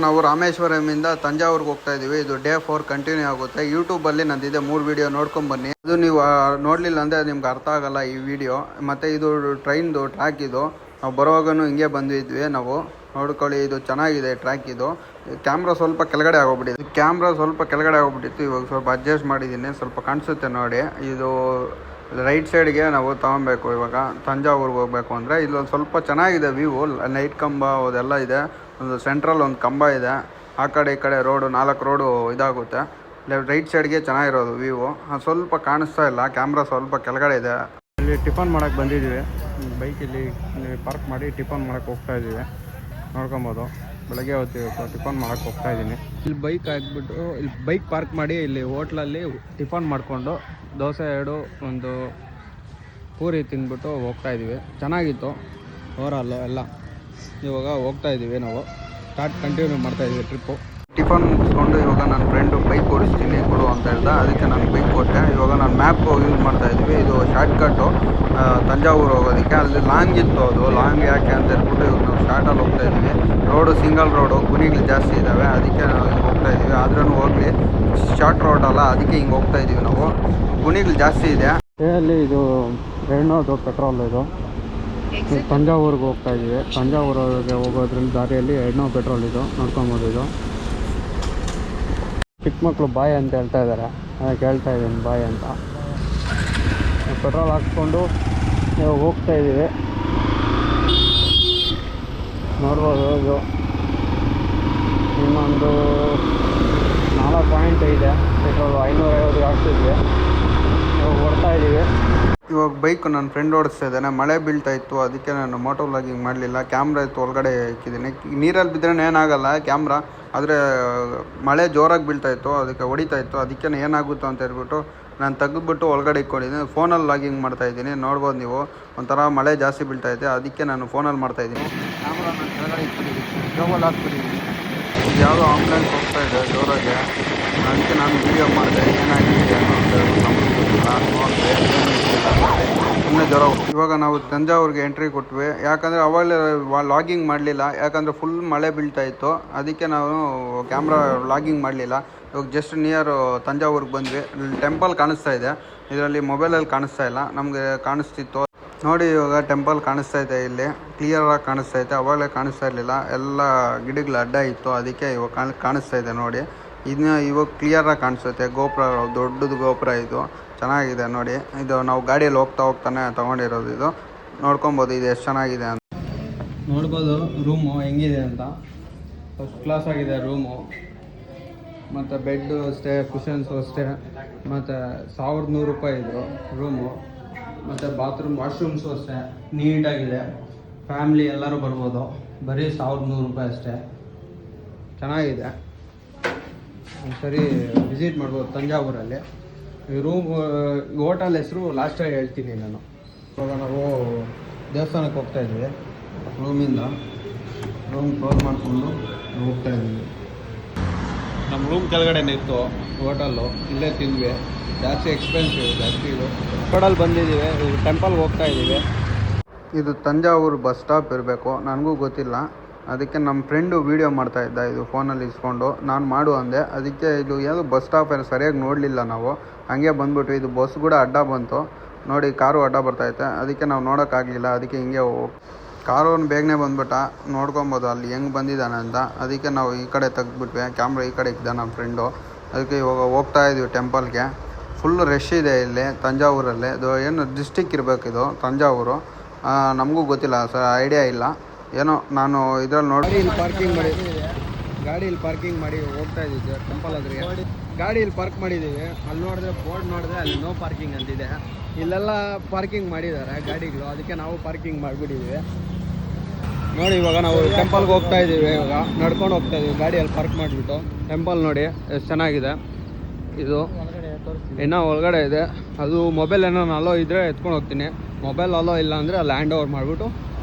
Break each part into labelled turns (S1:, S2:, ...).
S1: ನಾವು ರಾಮೇಶ್ವರಮಿಂದ ತಂಜಾವೂರಿಗೆ ಹೋಗ್ತಾ ಇದೀವಿ. ಇದು ಡೇ 4 ಕಂಟಿನ್ಯೂ ಆಗುತ್ತೆ. ಯೂಟ್ಯೂಬಲ್ಲಿ ನಂದಿದೆ 3 ವಿಡಿಯೋ ನೋಡ್ಕೊಂಡು ಬನ್ನಿ. ಅದು ನೀವು ನೋಡಲಿಲ್ಲ ಅಂದರೆ ನಿಮ್ಗೆ ಅರ್ಥ ಆಗಲ್ಲ ಈ ವಿಡಿಯೋ. ಮತ್ತು ಇದು ಟ್ರೈನ್ದು ಟ್ರ್ಯಾಕ್ ಇದು. ನಾವು ಬರುವಾಗನೂ ಹಿಂಗೆ ಬಂದಿದ್ವಿ ನಾವು. ನೋಡ್ಕೊಳ್ಳಿ, ಇದು ಚೆನ್ನಾಗಿದೆ ಟ್ರ್ಯಾಕ್. ಇದು ಕ್ಯಾಮ್ರಾ ಸ್ವಲ್ಪ ಕೆಳಗಡೆ ಆಗೋಗ್ಬಿಟ್ಟಿತ್ತು. ಇವಾಗ ಸ್ವಲ್ಪ ಅಡ್ಜಸ್ಟ್ ಮಾಡಿದ್ದೀನಿ, ಸ್ವಲ್ಪ ಕಾಣಿಸುತ್ತೆ ನೋಡಿ. ಇದು ರೈಟ್ ಸೈಡ್ಗೆ ನಾವು ತಗೊಬೇಕು. ಇವಾಗ ತಂಜಾವೂರಿಗೆ ಹೋಗ್ಬೇಕು ಅಂದರೆ ಇಲ್ಲೊಂದು ಸ್ವಲ್ಪ ಚೆನ್ನಾಗಿದೆ ವ್ಯೂ. ನೈಟ್ ಕಂಬ ಅದೆಲ್ಲ ಇದೆ. ಒಂದು ಸೆಂಟ್ರಲ್ ಒಂದು ಕಂಬ ಇದೆ. ಆ ಕಡೆ ಈ ಕಡೆ ರೋಡು 4 ರೋಡು ಇದಾಗುತ್ತೆ. ರೈಟ್ ಸೈಡ್ಗೆ ಚೆನ್ನಾಗಿರೋದು ವ್ಯೂ. ಸ್ವಲ್ಪ ಕಾಣಿಸ್ತಾ ಇಲ್ಲ, ಕ್ಯಾಮ್ರಾ ಸ್ವಲ್ಪ ಕೆಳಗಡೆ ಇದೆ. ಇಲ್ಲಿ ಟಿಫನ್ ಮಾಡೋಕ್ಕೆ ಬಂದಿದ್ದೀವಿ. ಬೈಕ್ ಇಲ್ಲಿ ಪಾರ್ಕ್ ಮಾಡಿ ಟಿಫನ್ ಮಾಡೋಕ್ಕೆ ಹೋಗ್ತಾ ಇದ್ದೀವಿ. ನೋಡ್ಕೊಬೋದು, ಬೆಳಗ್ಗೆ ಹೊತ್ತು ಟಿಫನ್ ಮಾಡೋಕ್ಕೆ ಹೋಗ್ತಾ ಇದ್ದೀನಿ. ಇಲ್ಲಿ ಬೈಕ್ ಹಾಕ್ಬಿಟ್ಟು ಇಲ್ಲಿ ಬೈಕ್ ಪಾರ್ಕ್ ಮಾಡಿ ಇಲ್ಲಿ ಹೋಟ್ಲಲ್ಲಿ ಟಿಫನ್ ಮಾಡಿಕೊಂಡು ದೋಸೆ 2 ಒಂದು ಪೂರಿ ತಿಂದ್ಬಿಟ್ಟು ಹೋಗ್ತಾ ಇದ್ದೀವಿ. ಚೆನ್ನಾಗಿತ್ತು ಓವರಾಲು ಎಲ್ಲ. ಇವಾಗ ಹೋಗ್ತಾ ಇದ್ದೀವಿ ನಾವು. ಕಂಟಿನ್ಯೂ ಮಾಡ್ತಾಯಿದ್ದೀವಿ ಟ್ರಿಪ್ಪು. ಟಿಫನ್ ಮುಗಿಸ್ಕೊಂಡು ಇವಾಗ ನನ್ನ ಫ್ರೆಂಡು ಬೈಕ್ ಓಡಿಸ್ತೀನಿ ಕೊಡು ಅಂತ ಹೇಳ್ದೆ. ಅದಕ್ಕೆ ನಾನು ಬೈಕ್ ಕೊಟ್ಟೆ. ಇವಾಗ ನಾನು ಮ್ಯಾಪ್ ಯೂಸ್ ಮಾಡ್ತಾಯಿದ್ವಿ. ಇದು ಶಾರ್ಟ್ಕಟ್ಟು ತಂಜಾವೂರು ಹೋಗೋದಕ್ಕೆ. ಅಲ್ಲಿ ಲಾಂಗ್ ಇತ್ತು, ಅದು ಲಾಂಗ್ ಯಾಕೆ ಅಂತ ಹೇಳ್ಬಿಟ್ಟು ಇವಾಗ ನಾವು ಶಾರ್ಟಲ್ಲಿ ಹೋಗ್ತಾ ಇದ್ವಿ. ರೋಡು ಸಿಂಗಲ್ ರೋಡು, ಗುಣಿಗಳು ಜಾಸ್ತಿ ಇದ್ದಾವೆ, ಅದಕ್ಕೆ ನಾವು ಹಿಂಗೆ ಹೋಗ್ತಾ ಇದ್ದೀವಿ. ಆದ್ರೂ ಹೋಗಲಿ, ಶಾರ್ಟ್ ರೋಡ್ ಅಲ್ಲ, ಅದಕ್ಕೆ ಹಿಂಗೆ ಹೋಗ್ತಾ ಇದ್ದೀವಿ ನಾವು. ಗುಣಿಗಳು ಜಾಸ್ತಿ ಇದೆ. ಅಲ್ಲಿ ಇದು 200 ಪೆಟ್ರೋಲ್. ಇದು ತಂಜಾವೂರಿಗೆ ಹೋಗ್ತಾ ಇದ್ದೀವಿ. ತಂಜಾವೂರಿಗೆ ಹೋಗೋದ್ರಿಂದ ದಾರಿಯಲ್ಲಿ 200 ಪೆಟ್ರೋಲ್ ಇದು. ನೋಡ್ಕೊಬೋದು. ಇದು ಚಿಕ್ಕ ಮಕ್ಕಳು ಬಾಯ್ ಅಂತ ಹೇಳ್ತಾ ಇದ್ದಾರೆ, ಅದಕ್ಕೆ ಹೇಳ್ತಾ ಇದ್ದೀನಿ ಬಾಯ್ ಅಂತ. ಪೆಟ್ರೋಲ್ ಹಾಕ್ಸ್ಕೊಂಡು ಹೋಗ್ತಾ ಇದ್ದೀವಿ. ನೋಡ್ಬೋದು, ಇದು ಇನ್ನೊಂದು 4 ಪಾಯಿಂಟ್ ಇದೆ ಪೆಟ್ರೋಲು. 550 ಹಾಕ್ತಿದ್ವಿ. ಇವಾಗ ಹೊರ್ತಾ ಇದ್ದೀವಿ. ಇವಾಗ ಬೈಕ್ ನನ್ನ ಫ್ರೆಂಡ್ ಓಡಿಸ್ತಾ ಇದ್ದಾನೆ. ಮಳೆ ಬೀಳ್ತಾ ಇತ್ತು, ಅದಕ್ಕೆ ನಾನು ಮೋಟೋ ವ್ಲಾಗಿಂಗ್ ಮಾಡಲಿಲ್ಲ. ಕ್ಯಾಮ್ರಾ ಇತ್ತು ಒಳಗಡೆ ಇಕ್ಕಿದ್ದೀನಿ. ನೀರಲ್ಲಿ ಬಿದ್ದರೆ ಏನಾಗಲ್ಲ ಕ್ಯಾಮ್ರಾ, ಆದರೆ ಮಳೆ ಜೋರಾಗಿ ಬೀಳ್ತಾ ಇತ್ತು, ಅದಕ್ಕೆ ಹೊಡಿತಾ ಇತ್ತು. ಅದಕ್ಕೆ ಏನಾಗುತ್ತೋ ಅಂತ ಹೇಳ್ಬಿಟ್ಟು ನಾನು ತೆಗೆದ್ಬಿಟ್ಟು ಒಳಗಡೆ ಇಟ್ಕೊಂಡಿದ್ದೀನಿ. ಫೋನಲ್ಲಿ ವ್ಲಾಗಿಂಗ್ ಮಾಡ್ತಾಯಿದ್ದೀನಿ. ನೋಡ್ಬೋದು ನೀವು, ಒಂಥರ ಮಳೆ ಜಾಸ್ತಿ ಬೀಳ್ತಾ ಇದೆ, ಅದಕ್ಕೆ ನಾನು ಫೋನಲ್ಲಿ ಮಾಡ್ತಾಯಿದ್ದೀನಿ. ಕ್ಯಾಮ್ರಾ ನಾನು ಕೆಳಗಡೆ ಇಟ್ಬಿಟ್ಟಿದ್ದೀನಿ, ಜೋಬಲ್ಲಿ ಹಾಕ್ಬಿಟ್ಟಿದ್ದೀನಿ. ಇದು ಯಾವುದೋ ಆಂಬ್ಯುಲೆನ್ಸ್ ಹೋಗ್ತಾ ಇದೆ ಜೋರಾಗಿ, ಅದಕ್ಕೆ ನಾನು ವೀಡಿಯೋ ಮಾಡಿದೆ. ಏನಾಗಿದೆ ಅಂತ ನಮಗೆ ಗೊತ್ತಿಲ್ಲ, ನೋಡಿದೆ ಸುಮ್ಮನೆ ಜ್ವರ. ಇವಾಗ ನಾವು ತಂಜಾವೂರಿಗೆ ಎಂಟ್ರಿ ಕೊಟ್ವಿ. ಯಾಕಂದರೆ ಅವಾಗಲೇ ವ್ಲಾಗಿಂಗ್ ಮಾಡಲಿಲ್ಲ, ಯಾಕಂದರೆ ಫುಲ್ ಮಳೆ ಬೀಳ್ತಾ ಇತ್ತು. ಅದಕ್ಕೆ ನಾವು ಕ್ಯಾಮ್ರಾ ವ್ಲಾಗಿಂಗ್ ಮಾಡಲಿಲ್ಲ. ಇವಾಗ ಜಸ್ಟ್ ನಿಯರ್ ತಂಜಾವೂರಿಗೆ ಬಂದ್ವಿ. ಇಲ್ಲಿ ಟೆಂಪಲ್ ಕಾಣಿಸ್ತಾ ಇದೆ, ಇದರಲ್ಲಿ ಮೊಬೈಲಲ್ಲಿ ಕಾಣಿಸ್ತಾ ಇಲ್ಲ, ನಮಗೆ ಕಾಣಿಸ್ತಿತ್ತು ನೋಡಿ. ಇವಾಗ ಟೆಂಪಲ್ ಕಾಣಿಸ್ತಾ ಇದೆ, ಇಲ್ಲಿ ಕ್ಲಿಯರಾಗಿ ಕಾಣಿಸ್ತಾ ಇದೆ. ಅವಾಗಲೇ ಕಾಣಿಸ್ತಾ ಇರಲಿಲ್ಲ, ಎಲ್ಲ ಗಿಡಗಳು ಅಡ್ಡ ಇತ್ತು, ಅದಕ್ಕೆ ಇವಾಗ ಕಾಣಿಸ್ತಾ ಇದೆ ನೋಡಿ. ಇದನ್ನ ಇವಾಗ ಕ್ಲಿಯರಾಗಿ ಕಾಣಿಸುತ್ತೆ. ಗೋಪುರ, ದೊಡ್ಡದು ಗೋಪುರ ಇದು, ಚೆನ್ನಾಗಿದೆ ನೋಡಿ. ಇದು ನಾವು ಗಾಡಿಯಲ್ಲಿ ಹೋಗ್ತಾನೆ ತೊಗೊಂಡಿರೋದು. ಇದು ನೋಡ್ಕೊಬೋದು, ಇದು ಎಷ್ಟು ಚೆನ್ನಾಗಿದೆ ಅಂತ ನೋಡ್ಬೋದು. ರೂಮು ಹೆಂಗಿದೆ ಅಂತ ಫಸ್ಟ್ ಕ್ಲಾಸ್ ಆಗಿದೆ ರೂಮು. ಮತ್ತು ಬೆಡ್ಡು ಅಷ್ಟೇ, ಕುಷನ್ಸು ಅಷ್ಟೇ. ಮತ್ತು 1100 ರೂಪಾಯಿ ಇದು ರೂಮು. ಮತ್ತು ವಾಶ್ರೂಮ್ಸು ಅಷ್ಟೇ ನೀಟಾಗಿದೆ. ಫ್ಯಾಮ್ಲಿ ಎಲ್ಲರೂ ಬರ್ಬೋದು. ಬರೀ 1100 ರೂಪಾಯಿ ಅಷ್ಟೇ. ಚೆನ್ನಾಗಿದೆ, ಸರಿ ವಿಸಿಟ್ ಮಾಡ್ಬೋದು ತಂಜಾವೂರಲ್ಲಿ. ಹೋಟೆಲ್ ಹೆಸರು ಲಾಸ್ಟಾಗಿ ಹೇಳ್ತೀನಿ ನಾನು. ಇವಾಗ ನಾವು ದೇವಸ್ಥಾನಕ್ಕೆ ಹೋಗ್ತಾ ಇದ್ವಿ. ರೂಮ್ ಕ್ಲೋಸ್ ಮಾಡಿಕೊಂಡು ಹೋಗ್ತಾ ಇದ್ವಿ. ನಮ್ಮ ರೂಮ್ ಕೆಳಗಡೆನೇ ಇತ್ತು ಹೋಟೆಲ್ಲು, ಇಲ್ಲೇ ತಿಂದ್ವಿ. ಜಾಸ್ತಿ ಎಕ್ಸ್ಪೆನ್ಸಿವ್, ಜಾಸ್ತಿ ಇದು. ಹೋಟೆಲ್ ಬಂದಿದ್ದೀವಿ, ಟೆಂಪಲ್ಗೆ ಹೋಗ್ತಾ ಇದ್ದೀವಿ. ಇದು ತಂಜಾವೂರು ಬಸ್ ಸ್ಟಾಪ್ ಇರಬೇಕು, ನನಗೂ ಗೊತ್ತಿಲ್ಲ. ಅದಕ್ಕೆ ನಮ್ಮ ಫ್ರೆಂಡು ವೀಡಿಯೋ ಮಾಡ್ತಾಯಿದ್ದ ಇದು ಫೋನಲ್ಲಿ ಇಸ್ಕೊಂಡು. ನಾನು ಮಾಡು ಅಂದೆ, ಅದಕ್ಕೆ ಇದು ಏನು ಬಸ್ ಸ್ಟಾಪ್ ಏನು ಸರಿಯಾಗಿ ನೋಡಲಿಲ್ಲ ನಾವು. ಹಾಗೆ ಬಂದ್ಬಿಟ್ಟು ಇದು ಬಸ್ ಕೂಡ ಅಡ್ಡ ಬಂತು ನೋಡಿ, ಕಾರು ಅಡ್ಡ ಬರ್ತೈತೆ. ಅದಕ್ಕೆ ನಾವು ನೋಡೋಕ್ಕಾಗಲಿಲ್ಲ, ಅದಕ್ಕೆ ಹಿಂಗೆ ಕಾರವನು ಬೇಗನೆ ಬಂದ್ಬಿಟ್ಟ. ನೋಡ್ಕೊಬೋದು ಅಲ್ಲಿ ಹೆಂಗೆ ಬಂದಿದ್ದಾನೆ ಅಂತ. ಅದಕ್ಕೆ ನಾವು ಈ ಕಡೆ ತೆಗೆದ್ಬಿಟ್ವಿ, ಕ್ಯಾಮ್ರಾ ಈ ಕಡೆ ಇದ್ದ ನಮ್ಮ ಫ್ರೆಂಡು. ಅದಕ್ಕೆ ಇವಾಗ ಹೋಗ್ತಾ ಇದ್ವಿ ಟೆಂಪಲ್ಗೆ. ಫುಲ್ ರಶ್ ಇದೆ ಇಲ್ಲಿ ತಂಜಾವೂರಲ್ಲಿ. ಇದು ಏನು ಡಿಸ್ಟಿಕ್ ಇರಬೇಕಿದು ತಂಜಾವೂರು, ನಮಗೂ ಗೊತ್ತಿಲ್ಲ ಸರ್, ಐಡಿಯಾ ಇಲ್ಲ. ಏನೋ ನಾನು ಇದ್ರಲ್ಲಿ ನೋಡಿ ಗಾಡಿ ಇಲ್ಲಿ ಪಾರ್ಕಿಂಗ್ ಮಾಡಿ ಹೋಗ್ತಾ ಇದ್ದಿದ್ದೆ ಟೆಂಪಲ್ ಅದ್ರಿಗೆ. ಗಾಡಿ ಇಲ್ಲಿ ಪಾರ್ಕ್ ಮಾಡಿದ್ದೀವಿ. ಅಲ್ಲಿ ನೋಡಿದ್ರೆ ಬೋರ್ಡ್ ನೋಡಿದ್ರೆ ಅಲ್ಲಿ ನೋ ಪಾರ್ಕಿಂಗ್ ಅಂತಿದೆ. ಇಲ್ಲೆಲ್ಲ ಪಾರ್ಕಿಂಗ್ ಮಾಡಿದ್ದಾರೆ ಗಾಡಿಗಳು, ಅದಕ್ಕೆ ನಾವು ಪಾರ್ಕಿಂಗ್ ಮಾಡಿಬಿಟ್ಟಿದ್ದೀವಿ ನೋಡಿ. ಇವಾಗ ನಾವು ಟೆಂಪಲ್ಗೆ ಹೋಗ್ತಾ ಇದ್ದೀವಿ. ಇವಾಗ ನಡ್ಕೊಂಡು ಹೋಗ್ತಾ ಇದ್ದೀವಿ, ಗಾಡಿಯಲ್ಲಿ ಪಾರ್ಕ್ ಮಾಡಿಬಿಟ್ಟು. ಟೆಂಪಲ್ ನೋಡಿ ಎಷ್ಟು ಚೆನ್ನಾಗಿದೆ. ಇದು ಇನ್ನೂ ಒಳಗಡೆ ಇದೆ. ಅದು ಮೊಬೈಲ್ ಏನೋ ಅಲೋ ಇದ್ದರೆ ಎತ್ಕೊಂಡು ಹೋಗ್ತೀನಿ. ಮೊಬೈಲ್ ಅಲೋ ಇಲ್ಲ ಅಂದರೆ ಅಲ್ಲಿ ಹ್ಯಾಂಡ್ ಓವರ್ ಮಾಡಿಬಿಟ್ಟು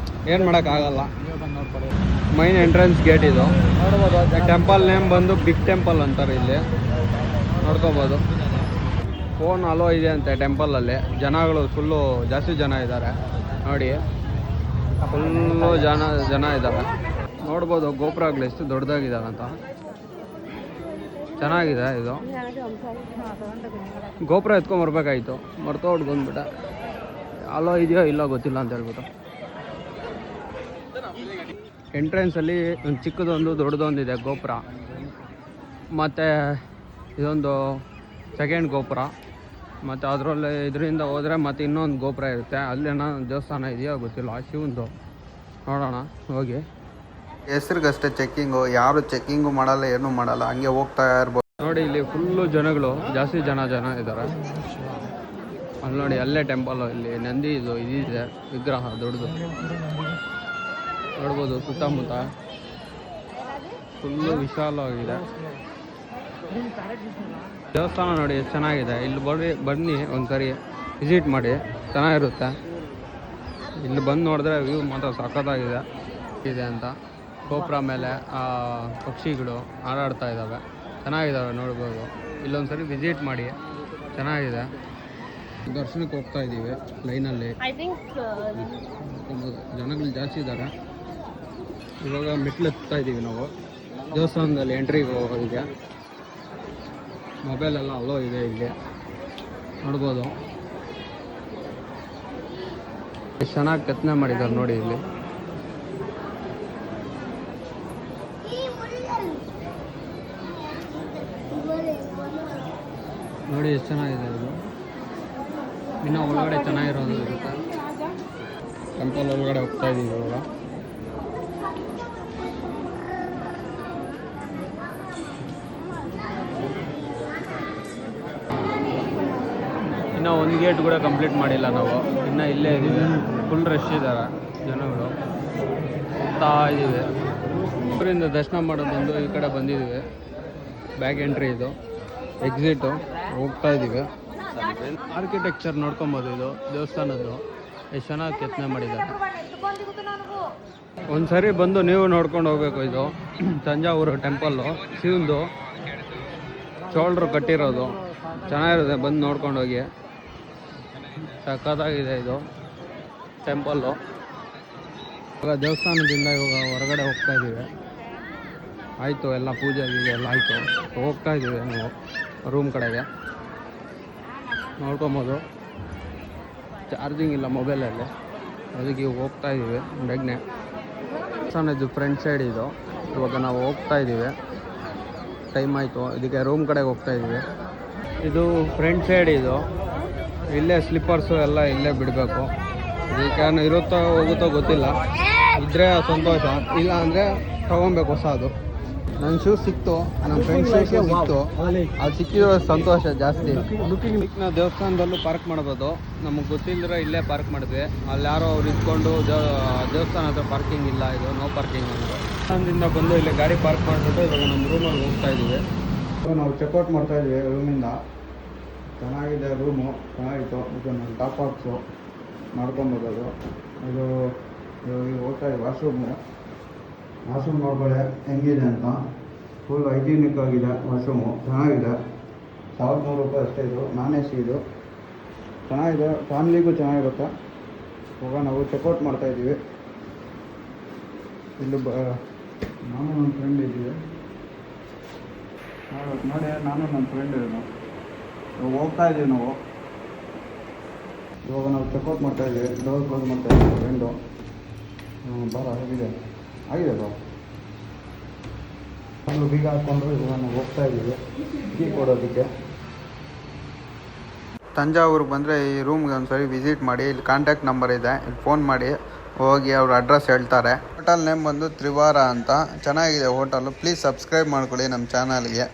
S1: ಏನು ಮಾಡೋಕ್ಕಾಗಲ್ಲ. ಮೈನ್ ಎಂಟ್ರೆನ್ಸ್ ಗೇಟ್ ಇದು. ನೋಡ್ಬೋದು, ಟೆಂಪಲ್ ನೇಮ್ ಬಂದು ಬಿಗ್ ಟೆಂಪಲ್ ಅಂತಾರೆ ಇಲ್ಲಿ. ನೋಡ್ಕೋಬೋದು. ಫೋನ್ ಅಲೋ ಇದೆ ಅಂತೆ ಟೆಂಪಲಲ್ಲಿ. ಜನಗಳು ಫುಲ್ಲು ಜಾಸ್ತಿ ಜನ ಇದ್ದಾರೆ ನೋಡಿ, ಫುಲ್ಲು ಜನ ಇದ್ದಾರೆ. ನೋಡ್ಬೋದು ಗೋಪುರಗಳು ಎಷ್ಟು ದೊಡ್ಡದಾಗಿದ್ದಾವೆ ಅಂತ. ಚೆನ್ನಾಗಿದೆ ಇದು. ಗೋಪುರ ಎತ್ಕೊಂಬರ್ಬೇಕಾಯ್ತು, ಮರ್ತೋಡ್ ಬಂದ್ಬಿಟ್ಟೆ. ಅಲ್ಲೋ ಇದೆಯೋ ಇಲ್ಲ ಗೊತ್ತಿಲ್ಲ ಅಂತ ಹೇಳ್ಬಿಟ್ಟು. ಎಂಟ್ರೆನ್ಸಲ್ಲಿ ಒಂದು ಚಿಕ್ಕದೊಂದು ದೊಡ್ಡದೊಂದಿದೆ ಗೋಪುರ, ಮತ್ತು ಇದೊಂದು ಸೆಕೆಂಡ್ ಗೋಪುರ, ಮತ್ತು ಅದರಲ್ಲಿ ಇದರಿಂದ ಹೋದರೆ ಮತ್ತು ಇನ್ನೊಂದು ಗೋಪುರ ಇರುತ್ತೆ. ಅಲ್ಲೇನೋ ದೇವಸ್ಥಾನ ಇದೆಯೋ ಗೊತ್ತಿಲ್ಲ, ಶಿವಂದು. ನೋಡೋಣ ಹೋಗಿ. ಹೆಸ್ರಿಗಷ್ಟೇ ಚೆಕ್ಕಿಂಗು, ಯಾರು ಚೆಕ್ಕಿಂಗು ಮಾಡಲ್ಲ, ಏನೂ ಮಾಡಲ್ಲ, ಹಂಗೆ ಹೋಗ್ತಾ ಇರ್ಬೋದು. ನೋಡಿ ಇಲ್ಲಿ ಫುಲ್ಲು ಜನಗಳು, ಜಾಸ್ತಿ ಜನ ಇದ್ದಾರೆ. ಅಲ್ಲಿ ನೋಡಿ ಅಲ್ಲೇ ಟೆಂಪಲ್, ಇಲ್ಲಿ ನಂದಿ ಇದಿದೆ ವಿಗ್ರಹ ದೊಡ್ಡದು ನೋಡ್ಬೋದು. ಸುತ್ತಮುತ್ತ ಫುಲ್ಲು ವಿಶಾಲವಾಗಿದೆ ದೇವಸ್ಥಾನ. ನೋಡಿ ಎಷ್ಟು ಚೆನ್ನಾಗಿದೆ. ಇಲ್ಲಿ ಬನ್ನಿ ಒಂದ್ಸರಿ ವಿಸಿಟ್ ಮಾಡಿ, ಚೆನ್ನಾಗಿರುತ್ತೆ. ಇಲ್ಲಿ ಬಂದು ನೋಡಿದ್ರೆ ವ್ಯೂ ಮಾತ್ರ ಸಖತ್ತಾಗಿದೆ ಇದೆ ಅಂತ. ಗೋಪುರ ಮೇಲೆ ಪಕ್ಷಿಗಳು ಹಾರಾಡ್ತಾ ಇದ್ದಾವೆ, ಚೆನ್ನಾಗಿದ್ದಾವೆ ನೋಡ್ಬೋದು. ಇಲ್ಲೊಂದ್ಸರಿ ವಿಸಿಟ್ ಮಾಡಿ, ಚೆನ್ನಾಗಿದೆ. ದರ್ಶನಕ್ಕೆ ಹೋಗ್ತಾ ಇದ್ದೀವಿ ಲೈನಲ್ಲಿ. ಜನಗಳು ಜಾಸ್ತಿ ಇದ್ದಾರೆ. ಇವಾಗ ಮೆಟ್ಲು ಹತ್ತಾ ಇದ್ದೀವಿ ನಾವು ದೇವಸ್ಥಾನದಲ್ಲಿ. ಎಂಟ್ರಿಗೆ ಹೋಗೋದಕ್ಕೆ ಮೊಬೈಲೆಲ್ಲ ಅಲೋ ಇದೆ ಇಲ್ಲಿ, ನೋಡ್ಬೋದು. ಎಷ್ಟು ಚೆನ್ನಾಗಿ ಕೆತ್ತನೆ ಮಾಡಿದ್ದಾರೆ ನೋಡಿ ಇಲ್ಲಿ. ನೋಡಿ ಎಷ್ಟು ಚೆನ್ನಾಗಿದೆ ಇದು. ಇನ್ನೂ ಒಳಗಡೆ ಚೆನ್ನಾಗಿರೋದು ಇರುತ್ತೆ. ಟೆಂಪಲ್ ಒಳಗಡೆ ಹೋಗ್ತಾ ಇದ್ದೀವಿ ಇವಾಗ. ಇನ್ನೂ ಒಂದು ಗೇಟ್ ಕೂಡ ಕಂಪ್ಲೀಟ್ ಮಾಡಿಲ್ಲ ನಾವು, ಇನ್ನೂ ಇಲ್ಲೇ ಇದ್ದೀವಿ. ಫುಲ್ ರಶ್ ಇದ್ದಾರೆ ಜನಗಳು, ಹೋಗ್ತಾ ಇದ್ದೀವಿ. ಊರಿಂದ ದರ್ಶನ ಮಾಡೋದು ಬಂದು ಈ ಕಡೆ ಬಂದಿದ್ದೀವಿ. ಬ್ಯಾಕ್ ಎಂಟ್ರಿ ಇದು, ಎಕ್ಸಿಟು. ಹೋಗ್ತಾ ಇದ್ದೀವಿ. ಆರ್ಕಿಟೆಕ್ಚರ್ ನೋಡ್ಕೊಬೋದು. ಇದು ದೇವಸ್ಥಾನದ್ದು ಎಷ್ಟು ಚೆನ್ನಾಗಿ ಕೆತ್ತನೆ ಮಾಡಿದ್ದಾರೆ. ಒಂದು ಸರಿ ಬಂದು ನೀವು ನೋಡ್ಕೊಂಡು ಹೋಗ್ಬೇಕು. ಇದು ತಂಜಾವೂರು ಟೆಂಪಲ್ಲು, ಶಿವಂದು, ಚೋಳರು ಕಟ್ಟಿರೋದು. ಚೆನ್ನಾಗಿರುತ್ತೆ, ಬಂದು ನೋಡ್ಕೊಂಡು ಹೋಗಿ. ಸಖತ್ತಾಗಿದೆ ಇದು ಟೆಂಪಲ್ಲು. ಇವಾಗ ದೇವಸ್ಥಾನದಿಂದ ಇವಾಗ ಹೊರಗಡೆ ಹೋಗ್ತಾ ಇದ್ದೀವಿ. ಆಯಿತು, ಎಲ್ಲ ಪೂಜೆ ಗೀಜೆ ಎಲ್ಲ ಆಯಿತು. ಹೋಗ್ತಾ ಇದ್ದೀವಿ ನಾವು ರೂಮ್ ಕಡೆಗೆ. ನೋಡ್ಕೊಬೋದು. ಚಾರ್ಜಿಂಗ್ ಇಲ್ಲ ಮೊಬೈಲಲ್ಲಿ, ಅದಕ್ಕೆ ಇವಾಗ ಹೋಗ್ತಾ ಇದ್ದೀವಿ ಬೇಗನೆ. ದೇವಸ್ಥಾನದ್ದು ಫ್ರಂಟ್ ಸೈಡ್ ಇದು. ಇವಾಗ ನಾವು ಹೋಗ್ತಾ ಇದ್ದೀವಿ, ಟೈಮ್ ಆಯಿತು, ಇದಕ್ಕೆ ರೂಮ್ ಕಡೆಗೆ ಹೋಗ್ತಾ ಇದ್ದೀವಿ. ಇದು ಫ್ರಂಟ್ ಸೈಡ್ ಇದು. ಇಲ್ಲೇ ಸ್ಲಿಪ್ಪರ್ಸು ಎಲ್ಲ ಇಲ್ಲೇ ಬಿಡಬೇಕು. ಇದಕ್ಕೇನು ಇರುತ್ತೋ ಹೋಗುತ್ತೋ ಗೊತ್ತಿಲ್ಲ. ಇದ್ದರೆ ಸಂತೋಷ, ಇಲ್ಲ ಅಂದರೆ ತೊಗೊಬೇಕು ಹೊಸದು. ನನ್ನ ಶೂಸ್ ಸಿಕ್ತು, ನನ್ನ ಫ್ರೆಂಡ್ ಶೂಸ್ ಸಿಕ್ತು. ಅದು ಸಿಕ್ಕಿರೋ ಸಂತೋಷ ಜಾಸ್ತಿ. ನಾವು ದೇವಸ್ಥಾನದಲ್ಲೂ ಪಾರ್ಕ್ ಮಾಡ್ಬೋದು. ನಮಗೆ ಗೊತ್ತಿಲ್ಲದ್ರೆ ಇಲ್ಲೇ ಪಾರ್ಕ್ ಮಾಡಿದ್ವಿ. ಅಲ್ಲಿ ಯಾರೋ ಅವ್ರು ಇದ್ಕೊಂಡು ದೇವಸ್ಥಾನ ಹತ್ರ ಪಾರ್ಕಿಂಗ್ ಇಲ್ಲ, ಇದು ನೋ ಪಾರ್ಕಿಂಗ್ ಅಂತ. ದೇವಸ್ಥಾನದಿಂದ ಬಂದು ಇಲ್ಲಿ ಗಾಡಿ ಪಾರ್ಕ್ ಮಾಡಿಬಿಟ್ಟು ಇವಾಗ ನಮ್ಮ ರೂಮಲ್ಲಿ ಹೋಗ್ತಾ ಇದ್ದೀವಿ. ನಾವು ಚೆಕ್ಔಟ್ ಮಾಡ್ತಾ ಇದ್ದೀವಿ ರೂಮಿಂದ. ಚೆನ್ನಾಗಿದೆ ರೂಮು, ಚೆನ್ನಾಗಿತ್ತು. ಇದು ನನ್ನ ಟಾಪ್ ಬಾಕ್ಸು ಮಾಡ್ಕೊಬೋದು. ಇದು ಹೋಗ್ತಾ ಇದೆ ವಾಶ್ರೂಮು. ವಾಶ್ರೂಮ್ ನೋಡ್ಕೊಳ್ಳಿ ಹೆಂಗಿದೆ ಅಂತ. ಫುಲ್ ಹೈಜೀನಿಕ್ ಆಗಿದೆ ವಾಶ್ರೂಮು, ಚೆನ್ನಾಗಿದೆ. 1300 ರೂಪಾಯಿ ಅಷ್ಟೇ. ಇದು ನಾನ್ ಎ ಸಿ ಇದು, ಚೆನ್ನಾಗಿದೆ. ಫ್ಯಾಮಿಲಿಗೂ ಚೆನ್ನಾಗಿರುತ್ತೆ. ಇವಾಗ ನಾವು ಚೆಕ್ಔಟ್ ಮಾಡ್ತಾಯಿದ್ದೀವಿ. ಇಲ್ಲಿ ನಾನು ನನ್ನ ಫ್ರೆಂಡ್ ಇದ್ದೀವಿ ನೋಡಿ. ನಾನು ನನ್ನ ಫ್ರೆಂಡ್ ಇದ್ದೀವಿ. ಹೋಗ್ತಾ ಇದ್ದೀವಿ ನಾವು. ಇವಾಗ ನಾವು ಚೆಕ್ಔಟ್ ಮಾಡ್ತಾಯಿದ್ದೀವಿ. ಡೋರ್ ಕ್ಲೋಸ್ ಮಾಡ್ತಾಯಿದ್ದೀವಿ. ಫ್ರೆಂಡು ಬಾರ ಆಗಿದೆ ಬಾ. ಅದು ಬೀಗ ಹಾಕ್ಕೊಂಡು ಇವಾಗ ನಾವು ಹೋಗ್ತಾ ಇದ್ದೀವಿ ಕೀ ಕೊಡೋದಕ್ಕೆ. ತಂಜಾವೂರಿಗೆ ಬಂದರೆ ಈ ರೂಮ್ಗೆ ಒಂದ್ಸರಿ ವಿಸಿಟ್ ಮಾಡಿ. ಇಲ್ಲಿ ಕಾಂಟ್ಯಾಕ್ಟ್ ನಂಬರ್ ಇದೆ, ಇಲ್ಲಿ ಫೋನ್ ಮಾಡಿ ಹೋಗಿ ಅವ್ರ ಅಡ್ರೆಸ್ ಹೇಳ್ತಾರೆ. ಹೋಟೆಲ್ ನೇಮ್ ಬಂದು ತ್ರಿವಾರ ಅಂತ. ಚೆನ್ನಾಗಿದೆ ಹೋಟೆಲು. ಪ್ಲೀಸ್ ಸಬ್ಸ್ಕ್ರೈಬ್ ಮಾಡ್ಕೊಳ್ಳಿ ನಮ್ಮ ಚಾನಲ್ಗೆ.